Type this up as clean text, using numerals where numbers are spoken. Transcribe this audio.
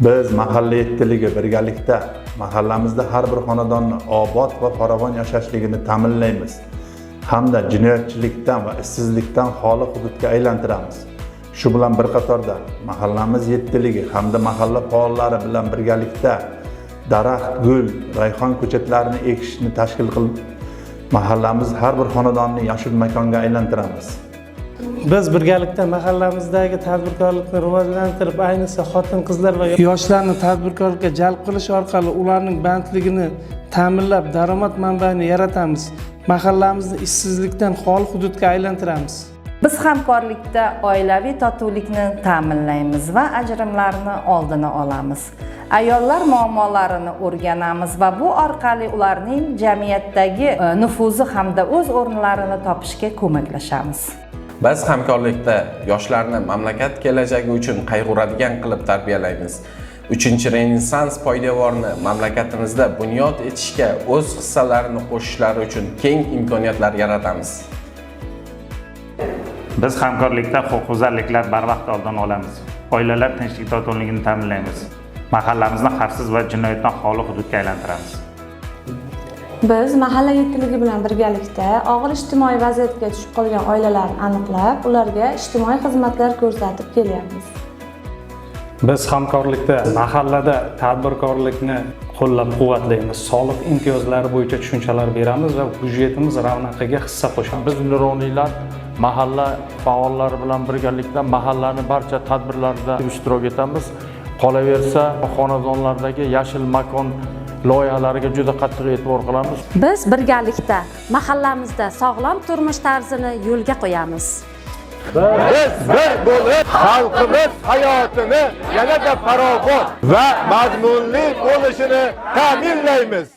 Biz mahalla yettiligi birgalikda mahallamizda har bir xonadonni obod va farovon yashashligini ta'minlaymiz hamda jinoyatchilikdan va ishsizlikdan xoli hududga aylantiramiz. Shu bilan bir qatorda mahallamiz yettiligi hamda mahalla faollari bilan birgalikda daraxt, gul, rayhon ko'chatlarini ekishni tashkil qilib, mahallamiz har bir xonadonni yashil makonga aylantiramiz. Biz birgalikda mahallamizdagi tadbirkorlikni rivojlantirib, ayniqsa xotin-qizlar va yoshlarni tadbirkorlikka jalb qilish orqali ularning bandligini ta'minlab, daromad manbaini yaratamiz. Mahallamizni ishsizlikdan xoli hududga aylantiramiz. Biz hamkorlikda oilaviy totuvlikni ta'minlaymiz va ajrimlarni oldini olamiz. Ayollar muammolarini o'rganamiz va bu orqali ularning jamiyatdagi nufuzi hamda o'z o'rnlarini topishga ko'maklashamiz. Biz hamkorlikda yoshlarni mamlakat kelajagi uchun qayg'uradigan qilib tarbiyalaymiz. 3-Renessans poydevorini mamlakatimizda bunyod etishga o'z hissalarini qo'shishlari uchun keng imkoniyatlar yaratamiz. Biz hamkorlikda huquqbuzarliklar barvaqt oldini olamiz. Oilalar tinchlik totuvligini ta'minlaymiz. Mahallamizni xavfsiz va jinoyatdan xoli hududga aylantiramiz. Biz mahalla yettiligi bilan birgalikda og'ir ijtimoiy vaziyatga tushib qolgan oilalarni aniqlab, ularga ijtimoiy xizmatlar ko'rsatib kelyapmiz. Biz hamkorlikda mahallada tadbirkorlikni qo'llab-quvvatlaymiz. Soliq imtiyozlari bo'yicha tushunchalar beramiz va byudjetimiz ravnaqiga hissa qo'shamiz. Biz nuroniylar mahalla faollari bilan birgalikda mahallaning barcha tadbirlarida ishtirok etamiz. Qolaversa, xonadonlardagi yashil makon loyihalariga juda qattiq e'tibor qilamiz. Biz birgalikda mahallamizda sog'lom turmush tarzini yo'lga qo'yamiz. Biz bir bo'lib xalqimiz hayotini yanada farovon va mazmunli bo'lishini ta'minlaymiz.